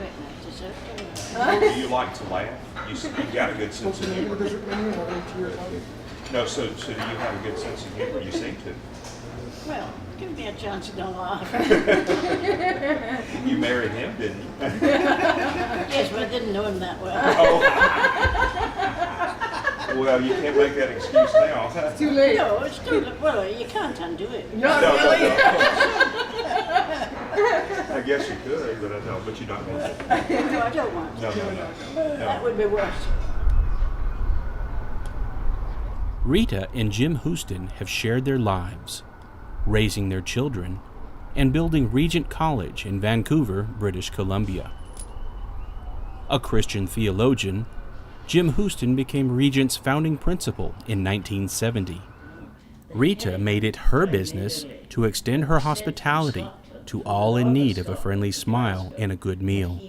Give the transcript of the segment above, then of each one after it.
expect that to certainly. Do you like to laugh? You got a good sense of humor. No, so do you have a good sense of humor? You seem to. Well, give me a chance to don't laugh. You married him, didn't you? Yes, but I didn't know him that well. Oh. Well, you can't make that excuse now. It's too late. No, it's too late. Well, you can't undo it. Not No, really. no. I guess you could, but but you don't want to. No, I don't want to. No. That would be worse. Rita and Jim Houston have shared their lives, raising their children, and building Regent College in Vancouver, British Columbia. A Christian theologian, Jim Houston became Regent's founding principal in 1970. Rita made it her business to extend her hospitality to all in need of a friendly smile and a good meal.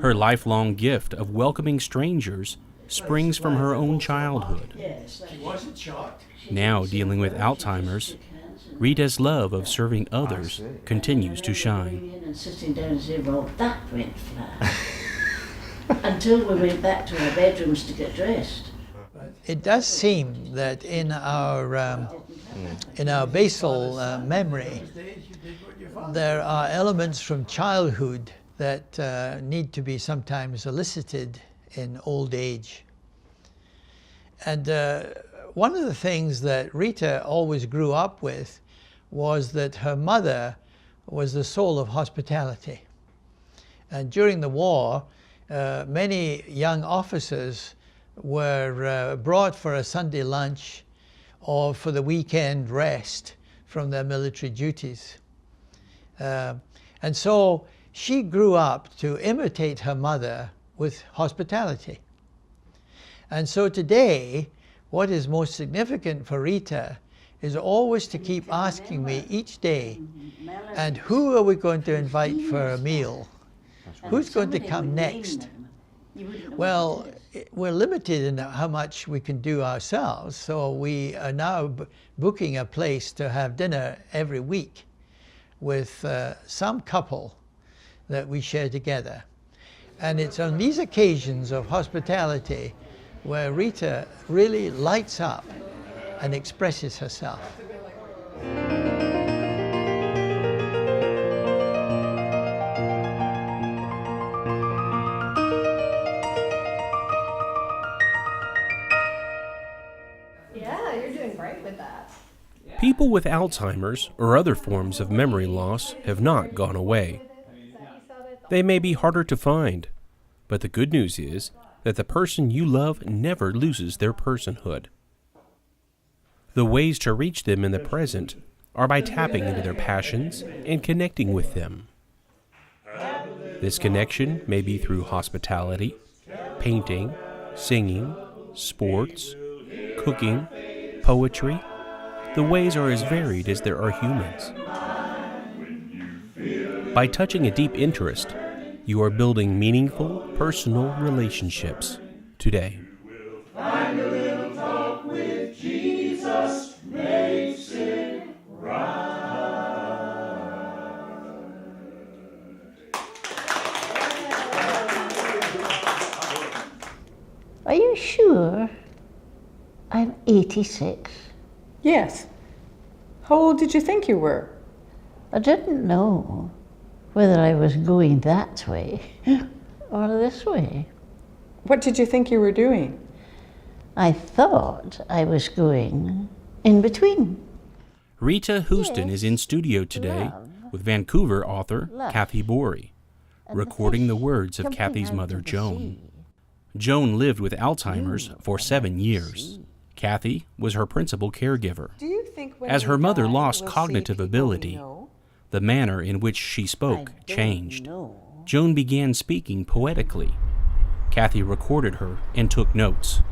Her lifelong gift of welcoming strangers springs from her own childhood. Now dealing with Alzheimer's, Rita's love of serving others continues to shine. And sitting down and saying, well, that went flat. Until we went back to our bedrooms to get dressed. It does seem that in our basal memory, there are elements from childhood that need to be sometimes elicited in old age. And one of the things that Rita always grew up with was that her mother was the soul of hospitality. And during the war, many young officers were brought for a Sunday lunch or for the weekend rest from their military duties. And so she grew up to imitate her mother with hospitality. And so today, what is most significant for Rita is always to keep asking me each day, and who are we going to invite for a meal? Who's going to come next? Well, we're limited in how much we can do ourselves, so we are now booking a place to have dinner every week with some couple that we share together. And it's on these occasions of hospitality where Rita really lights up and expresses herself. Yeah, you're doing great with that. People with Alzheimer's or other forms of memory loss have not gone away. They may be harder to find, but the good news is that the person you love never loses their personhood. The ways to reach them in the present are by tapping into their passions and connecting with them. This connection may be through hospitality, painting, singing, sports, cooking, poetry. The ways are as varied as there are humans. By touching a deep interest, you are building meaningful, personal relationships today. Find a little talk with Jesus makes it Are you sure I'm 86? Yes. How old did you think you were? I didn't know whether I was going that way or this way. What did you think you were doing? I thought I was going in between. Rita Houston is in studio today with Vancouver author Kathy Borey, recording the words of Kathy's mother, Joan. Joan lived with Alzheimer's for 7 years. Kathy was her principal caregiver. Do you think when As her we mother die, lost we'll see cognitive people we ability, know? the manner in which she spoke changed. Joan began speaking poetically. Kathy recorded her and took notes.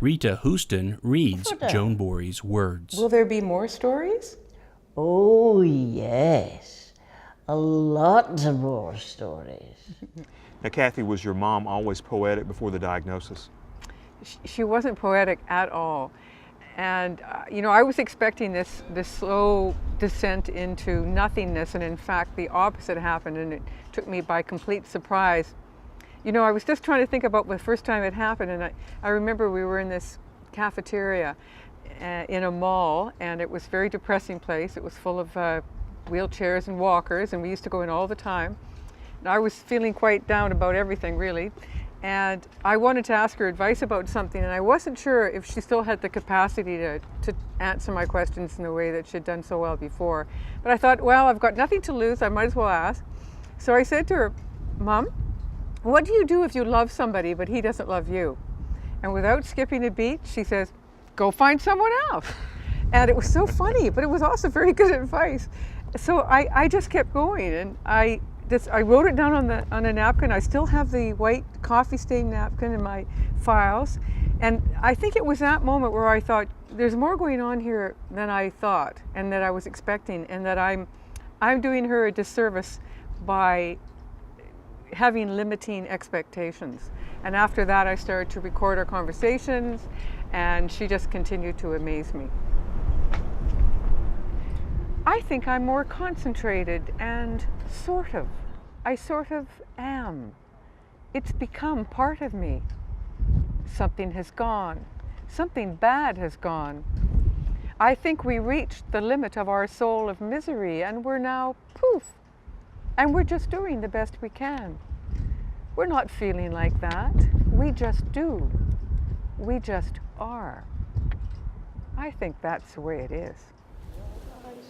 Rita Houston reads Joan Borey's words. Will there be more stories? Oh, yes. A lot of more stories. Now, Kathy, was your mom always poetic before the diagnosis? She wasn't poetic at all. And, I was expecting this slow descent into nothingness, and in fact, the opposite happened, and it took me by complete surprise. I was just trying to think about the first time it happened, and I remember we were in this cafeteria in a mall, and it was a very depressing place. It was full of wheelchairs and walkers, and we used to go in all the time. And I was feeling quite down about everything, really. And I wanted to ask her advice about something, and I wasn't sure if she still had the capacity to answer my questions in the way that she'd done so well before. But I thought, well, I've got nothing to lose, I might as well ask. So I said to her, Mom, what do you do if you love somebody but he doesn't love you? And without skipping a beat, she says, go find someone else. And it was so funny, but it was also very good advice. So I just kept going, and I wrote it down on a napkin. I still have the white coffee stained napkin in my files. And I think it was that moment where I thought, there's more going on here than I thought and that I was expecting, and that I'm doing her a disservice by having limiting expectations. And after that, I started to record our conversations, and she just continued to amaze me. I think I'm more concentrated and I sort of am. It's become part of me. Something has gone. Something bad has gone. I think we reached the limit of our soul of misery, and we're now poof. And we're just doing the best we can. We're not feeling like that. We just do. We just are. I think that's the way it is.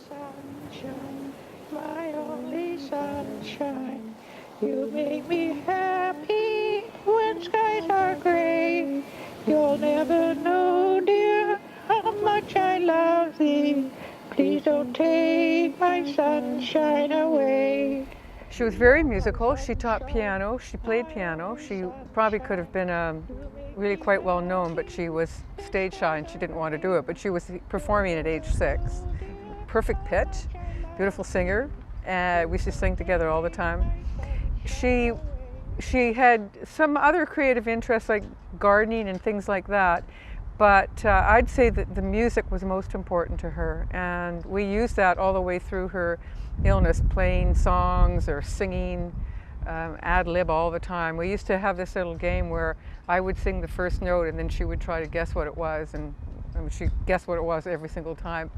Sunshine, my only sunshine. You make me happy when skies are gray. You'll never know, dear, how much I love thee. Please don't take my sunshine away. She was very musical. She taught piano. She played piano. She probably could have been really quite well known, but she was stage shy and she didn't want to do it. But she was performing at age 6. Perfect pitch, beautiful singer. We used to sing together all the time. She had some other creative interests like gardening and things like that, but I'd say that the music was most important to her, and we used that all the way through her illness, playing songs or singing ad lib all the time. We used to have this little game where I would sing the first note and then she would try to guess what it was, and she guessed what it was every single time.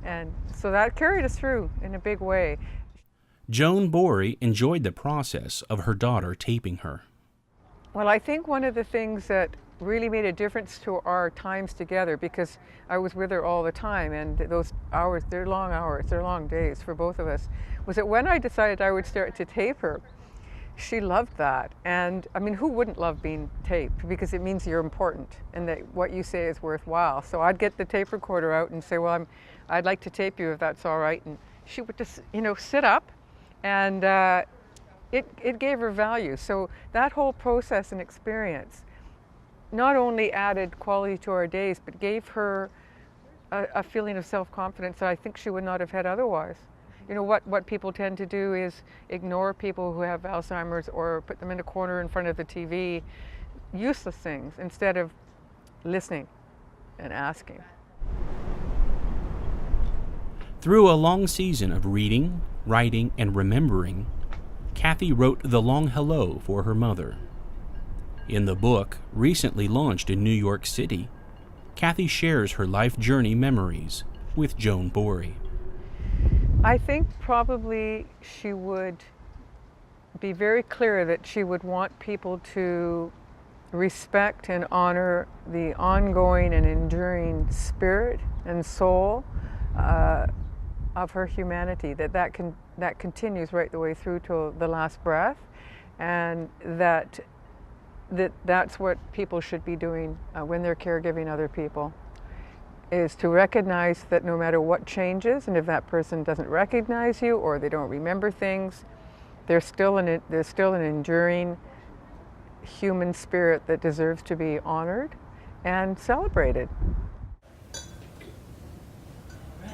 And so that carried us through in a big way. Joan Borey enjoyed the process of her daughter taping her. Well, I think one of the things that really made a difference to our times together, because I was with her all the time, and those hours, they're long days for both of us, was that when I decided I would start to tape her, she loved that. And I mean, who wouldn't love being taped? Because it means you're important and that what you say is worthwhile. So I'd get the tape recorder out and say, well, I'd like to tape you if that's all right. And she would just, sit up, and it gave her value. So that whole process and experience not only added quality to our days, but gave her a feeling of self-confidence that I think she would not have had otherwise. What people tend to do is ignore people who have Alzheimer's or put them in a corner in front of the TV, useless things, instead of listening and asking. Through a long season of reading, writing, and remembering, Kathy wrote the long hello for her mother. In the book, recently launched in New York City, Kathy shares her life journey memories with Joan Borey. I think probably she would be very clear that she would want people to respect and honor the ongoing and enduring spirit and soul of her humanity, that continues right the way through to the last breath, and that's what people should be doing when they're caregiving other people, is to recognize that no matter what changes, and if that person doesn't recognize you or they don't remember things, there's still an enduring human spirit that deserves to be honored and celebrated. Right.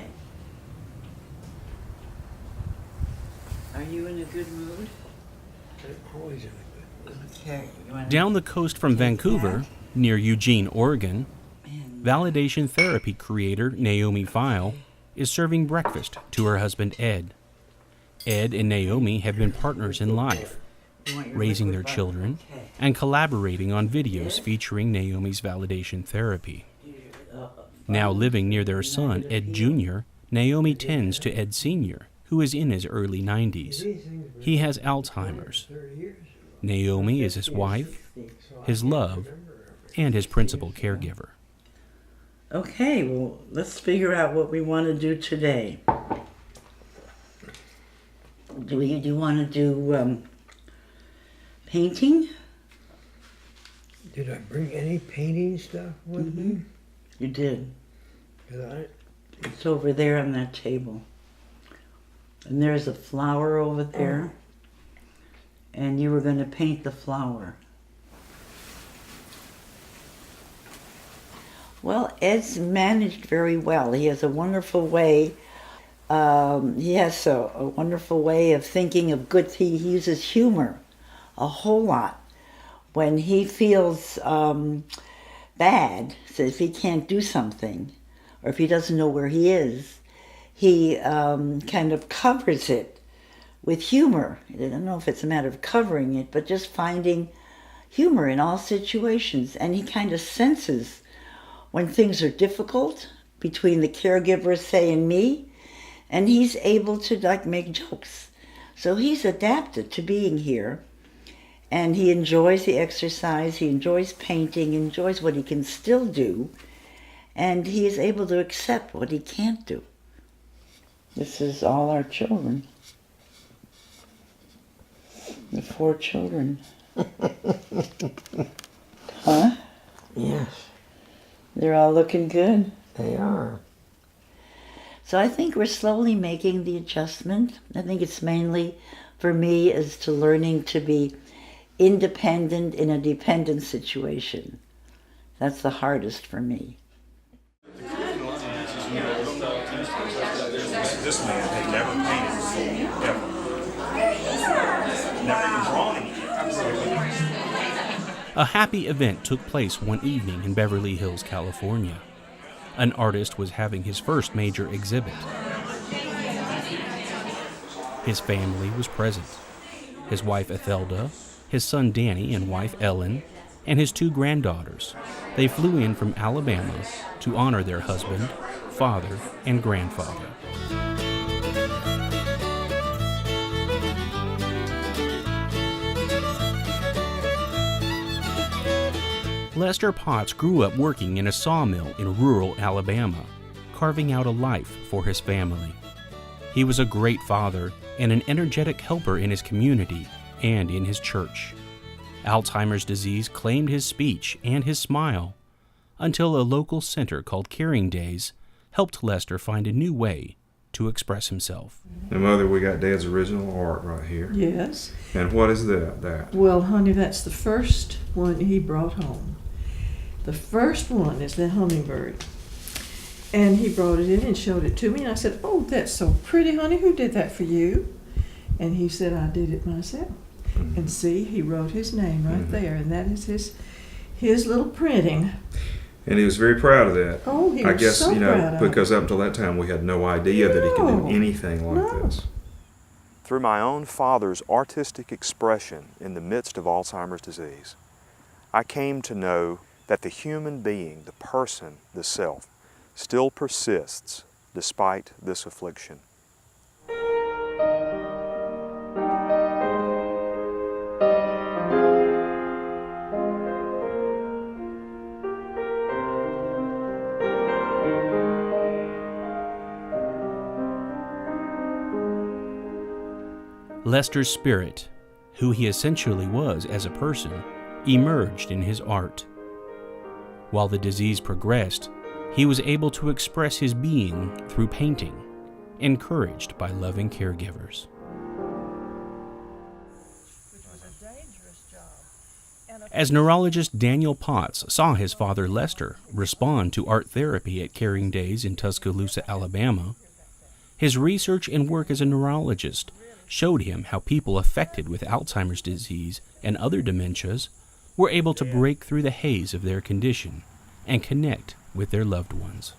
Are you in a good mood? Always in a good mood. Okay. Down the coast from Vancouver, near Eugene, Oregon, Man, validation therapy creator Naomi File is serving breakfast to her husband Ed. Ed and Naomi have been partners in life, raising their children and collaborating on videos featuring Naomi's validation therapy. Now living near their son, Ed Jr., Naomi tends to Ed Sr., who is in his early 90s. He has Alzheimer's. Naomi is his wife, his love, and his principal caregiver. Okay, well, let's figure out what we want to do today. Do you want to do painting? Did I bring any painting stuff with me? You did. 'Cause It's over there on that table. And there's a flower over there. And you were going to paint the flower. Well, Ed's managed very well. He has a wonderful way. He has a wonderful way of thinking of good. He uses humor a whole lot. When he feels bad, so if he can't do something, or if he doesn't know where he is, he kind of covers it with humor. I don't know if it's a matter of covering it, but just finding humor in all situations. And he kind of senses when things are difficult between the caregiver, say, and me, and he's able to make jokes. So he's adapted to being here, and he enjoys the exercise, he enjoys painting, he enjoys what he can still do, and he is able to accept what he can't do. This is all our children. The 4 children. Huh? yes, They're all looking good. they are. So I think we're slowly making the adjustment. I think it's mainly, for me, is to learning to be independent in a dependent situation. That's the hardest for me. This man had never painted before, ever. Never even drawn anything. A happy event took place one evening in Beverly Hills, California. An artist was having his first major exhibit. His family was present. His wife Ethelda, his son Danny and wife Ellen, and his 2 granddaughters. They flew in from Alabama to honor their husband, father, and grandfather. Lester Potts grew up working in a sawmill in rural Alabama, carving out a life for his family. He was a great father and an energetic helper in his community and in his church. Alzheimer's disease claimed his speech and his smile until a local center called Caring Days helped Lester find a new way to express himself. Now, Mother, we got Dad's original art right here. Yes. And what is that? Well, honey, that's the first one he brought home. The first one is the hummingbird. And he brought it in and showed it to me. And I said, oh, that's so pretty, honey. Who did that for you? And he said, I did it myself. Mm-hmm. And see, he wrote his name right there. And that is his little printing. And he was very proud of that. Oh, he was I guess, so proud of it. because up until that time we had no idea that he could do anything like this. Through my own father's artistic expression in the midst of Alzheimer's disease, I came to know that the human being, the person, the self, still persists despite this affliction. Lester's spirit, who he essentially was as a person, emerged in his art. While the disease progressed, he was able to express his being through painting, encouraged by loving caregivers. As neurologist Daniel Potts saw his father Lester respond to art therapy at Caring Days in Tuscaloosa, Alabama, his research and work as a neurologist showed him how people affected with Alzheimer's disease and other dementias were able to break through the haze of their condition and connect with their loved ones.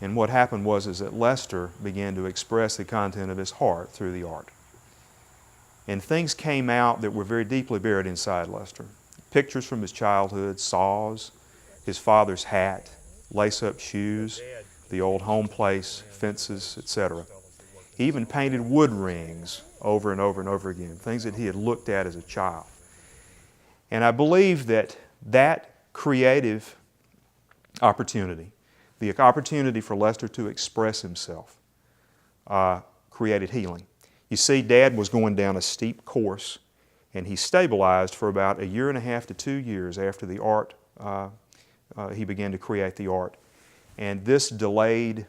And what happened was that Lester began to express the content of his heart through the art. And things came out that were very deeply buried inside Lester. Pictures from his childhood, saws, his father's hat, lace-up shoes, the old home place, fences, etc. He even painted wood rings over and over and over again, things that he had looked at as a child. And I believe that that creative opportunity, the opportunity for Lester to express himself, created healing. You see, Dad was going down a steep course, and he stabilized for about 1.5 to 2 years after the art, he began to create the art. And this delayed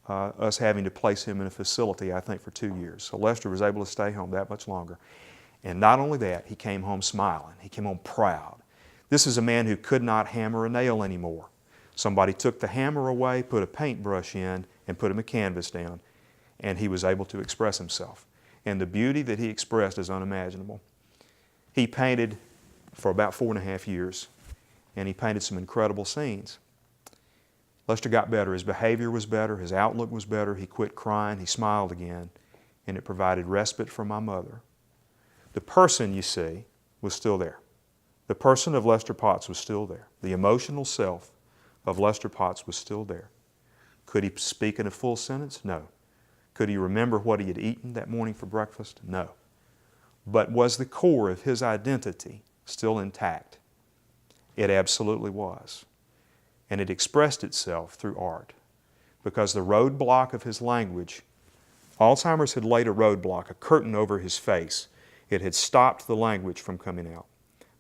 us having to place him in a facility, I think, for 2 years. So Lester was able to stay home that much longer. And not only that, he came home smiling. He came home proud. This is a man who could not hammer a nail anymore. Somebody took the hammer away, put a paintbrush in, and put him a canvas down, and he was able to express himself. And the beauty that he expressed is unimaginable. He painted for about 4.5 years, and he painted some incredible scenes. Lester got better. His behavior was better. His outlook was better. He quit crying. He smiled again, and it provided respite for my mother. The person, you see, was still there. The person of Lester Potts was still there. The emotional self of Lester Potts was still there. Could he speak in a full sentence? No. Could he remember what he had eaten that morning for breakfast? No. But was the core of his identity still intact? It absolutely was. And it expressed itself through art. Because the roadblock of his language, Alzheimer's had laid a roadblock, a curtain over his face. It had stopped the language from coming out.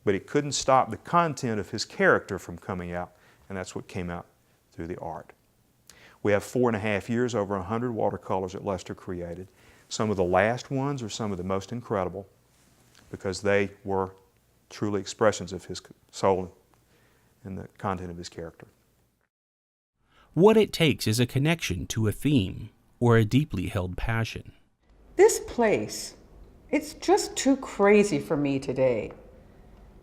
But it couldn't stop the content of his character from coming out, and that's what came out through the art. We have 4.5 years, over 100 watercolors that Lester created. Some of the last ones are some of the most incredible because they were truly expressions of his soul and the content of his character. What it takes is a connection to a theme or a deeply held passion. This place, it's just too crazy for me today.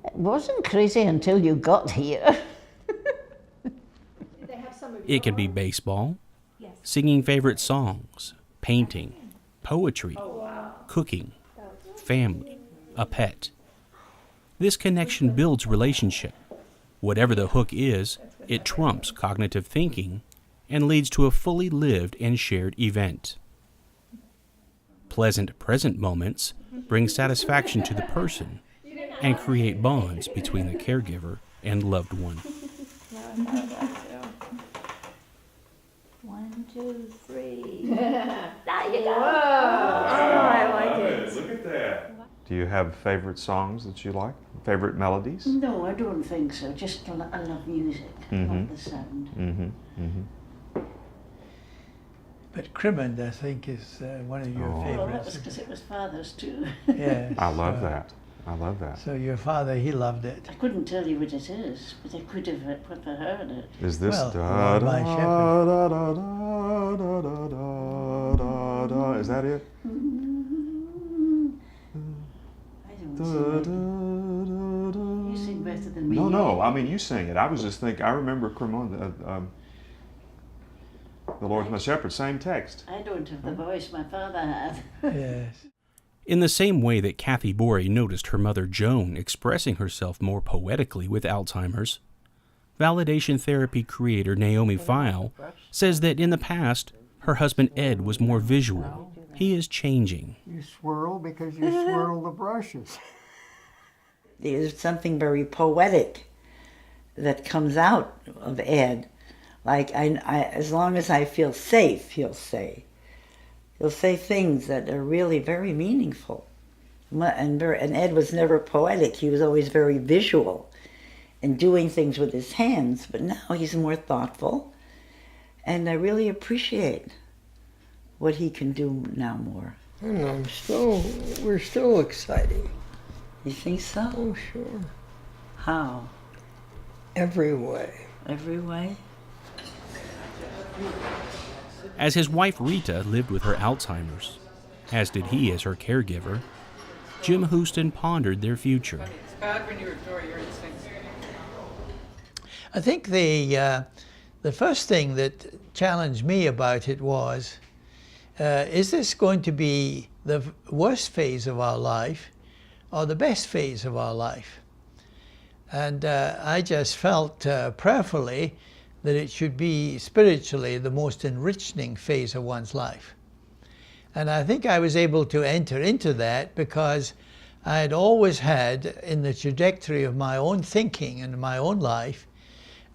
It wasn't crazy until you got here. It can be baseball, singing favorite songs, painting, poetry, cooking, family, a pet. This connection builds relationship. Whatever the hook is, it trumps cognitive thinking and leads to a fully lived and shared event. Pleasant present moments bring satisfaction to the person and create bonds between the caregiver and loved one. 1, 2, 3. There you go. I like it. Look at that. Do you have favorite songs that you like? Favorite melodies? No, I don't think so. Just I love music. I love the sound. But Crimond, I think, is one of your favorites. Well, that was because it was Father's too. Yes. I love that. I love that. So your father, he loved it. I couldn't tell you what it is, but I could have heard it. Is this Well, da, Lord, my da, shepherd. da, da, da, da, da, da, da. Is that it? I don't sing it. You sing better than me. No. I mean, you sing it. I was just thinking. I remember Cremona, the Lord's my shepherd. Same text. I don't have the voice my father had. Yes. In the same way that Kathy Borey noticed her mother Joan expressing herself more poetically with Alzheimer's, validation therapy creator Naomi Feil says that in the past, her husband Ed was more visual. He is changing. You swirl because you swirl the brushes. There's something very poetic that comes out of Ed. Like, I as long as I feel safe, he'll say things that are really very meaningful. And Ed was never poetic. He was always very visual and doing things with his hands. But now he's more thoughtful. And I really appreciate what he can do now more. I don't know, we're still exciting. You think so? Oh, sure. How? Every way. Every way? As his wife Rita lived with her Alzheimer's, as did he as her caregiver, Jim Houston pondered their future. It's bad when you ignore your instincts. I think the first thing that challenged me about it was, is this going to be the worst phase of our life or the best phase of our life? And I just felt prayerfully that it should be spiritually the most enriching phase of one's life. And I think I was able to enter into that because I had always had in the trajectory of my own thinking and my own life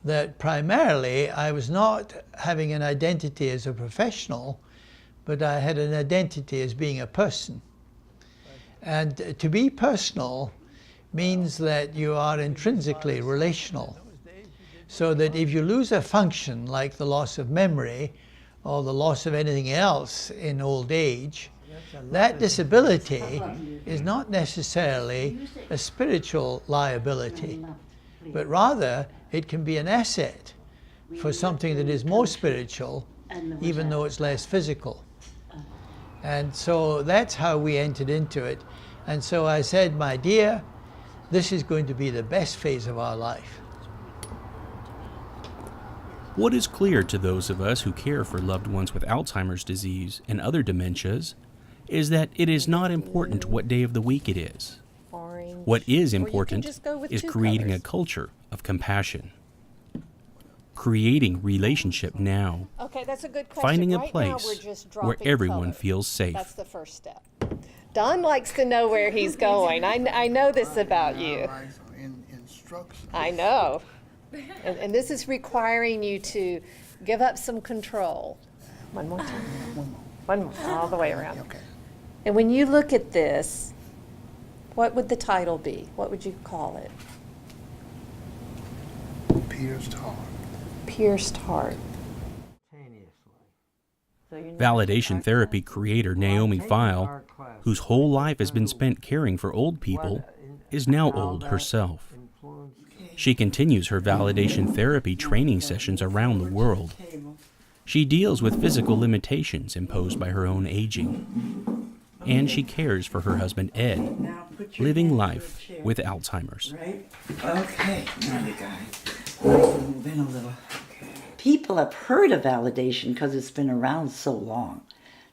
that primarily I was not having an identity as a professional, but I had an identity as being a person. And to be personal means that you are intrinsically relational. So that if you lose a function like the loss of memory or the loss of anything else in old age, that disability is not necessarily a spiritual liability, but rather it can be an asset for something that is more spiritual, even though it's less physical. And so that's how we entered into it. And so I said, my dear, this is going to be the best phase of our life. What is clear to those of us who care for loved ones with Alzheimer's disease and other dementias is that it is not important what day of the week it is. What is important is creating a culture of compassion. Creating relationship now. Okay, that's a good question. Finding a Right place now, we're just where dropping everyone color. feels safe. That's the first step. Don likes to know where he's going. I know this about you. I know. And this is requiring you to give up some control. One more time. One more. All the way around. Okay. And when you look at this, what would the title be? What would you call it? Pierced heart. Pierced heart. Validation therapy creator Naomi Feil, whose whole life has been spent caring for old people, is now old herself. She continues her validation therapy training sessions around the world. She deals with physical limitations imposed by her own aging. And she cares for her husband Ed, living life with Alzheimer's. Right? Okay, now you got it. Move in a little. People have heard of validation because it's been around so long,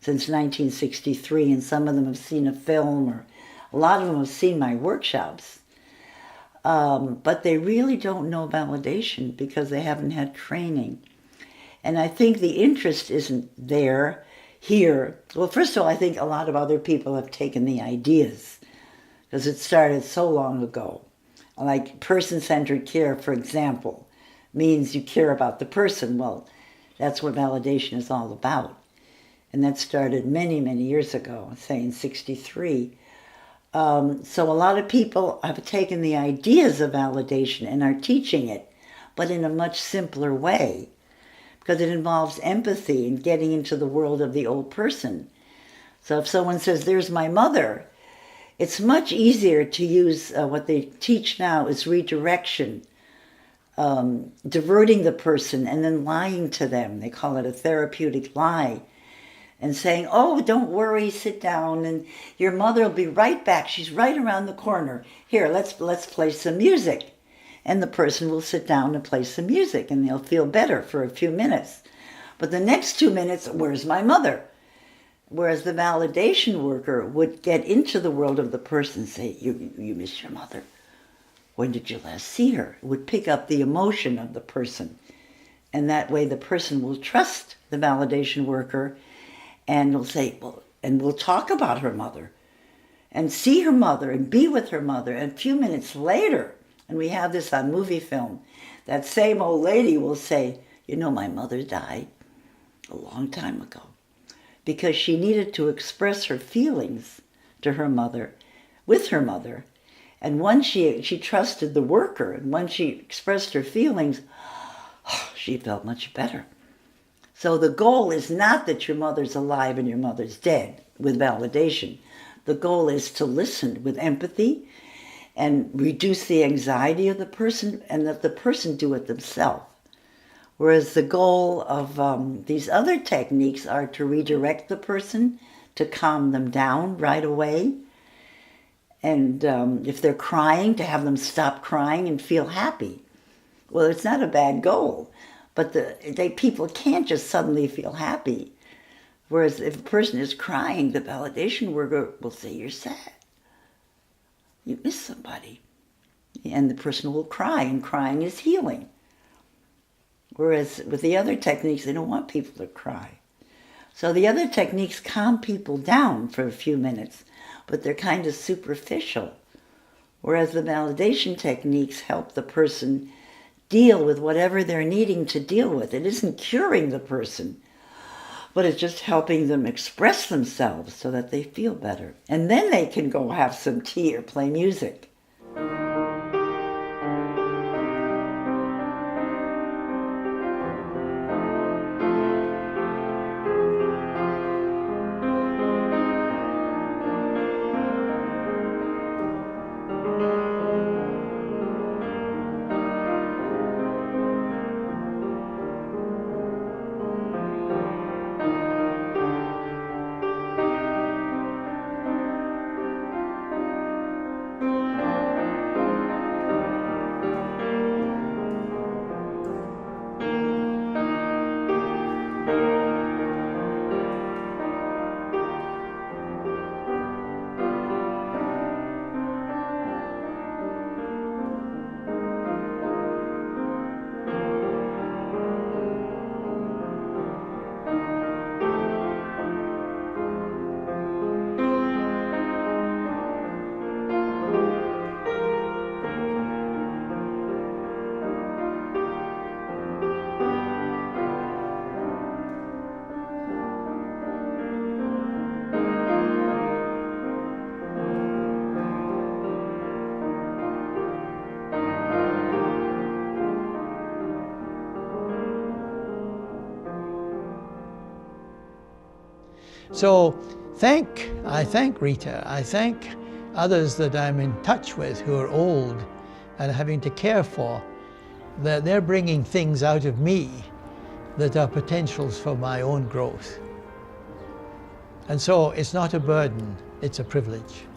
since 1963, and some of them have seen a film, or a lot of them have seen my workshops. But they really don't know validation because they haven't had training. And I think the interest isn't there here. Well, first of all, I think a lot of other people have taken the ideas because it started so long ago. Like person-centered care, for example, means you care about the person. Well, that's what validation is all about. And that started many, many years ago, say in 63. So a lot of people have taken the ideas of validation and are teaching it, but in a much simpler way, because it involves empathy and getting into the world of the old person. So if someone says, there's my mother, it's much easier to use what they teach now is redirection, diverting the person and then lying to them. They call it a therapeutic lie. And saying, oh, don't worry, sit down, and your mother will be right back. She's right around the corner. Here, let's play some music. And the person will sit down and play some music, and they'll feel better for a few minutes. But the next 2 minutes, where's my mother? Whereas the validation worker would get into the world of the person and say, you miss your mother. When did you last see her? It would pick up the emotion of the person. And that way the person will trust the validation worker and will say, well, and we'll talk about her mother and see her mother and be with her mother. And a few minutes later, and we have this on movie film, that same old lady will say, you know, my mother died a long time ago because she needed to express her feelings to her mother, with her mother. And once she trusted the worker, and once she expressed her feelings, she felt much better. So the goal is not that your mother's alive and your mother's dead with validation. The goal is to listen with empathy and reduce the anxiety of the person and let the person do it themselves. Whereas the goal of these other techniques are to redirect the person, to calm them down right away. And if they're crying, to have them stop crying and feel happy. Well, it's not a bad goal, but people can't just suddenly feel happy. Whereas if a person is crying, the validation worker will say, you're sad. You miss somebody. And the person will cry, and crying is healing. Whereas with the other techniques, they don't want people to cry. So the other techniques calm people down for a few minutes, but they're kind of superficial. Whereas the validation techniques help the person deal with whatever they're needing to deal with. It isn't curing the person, but it's just helping them express themselves so that they feel better. And then they can go have some tea or play music. So I thank Rita, I thank others that I'm in touch with who are old and having to care for, that they're bringing things out of me that are potentials for my own growth. And so it's not a burden, it's a privilege.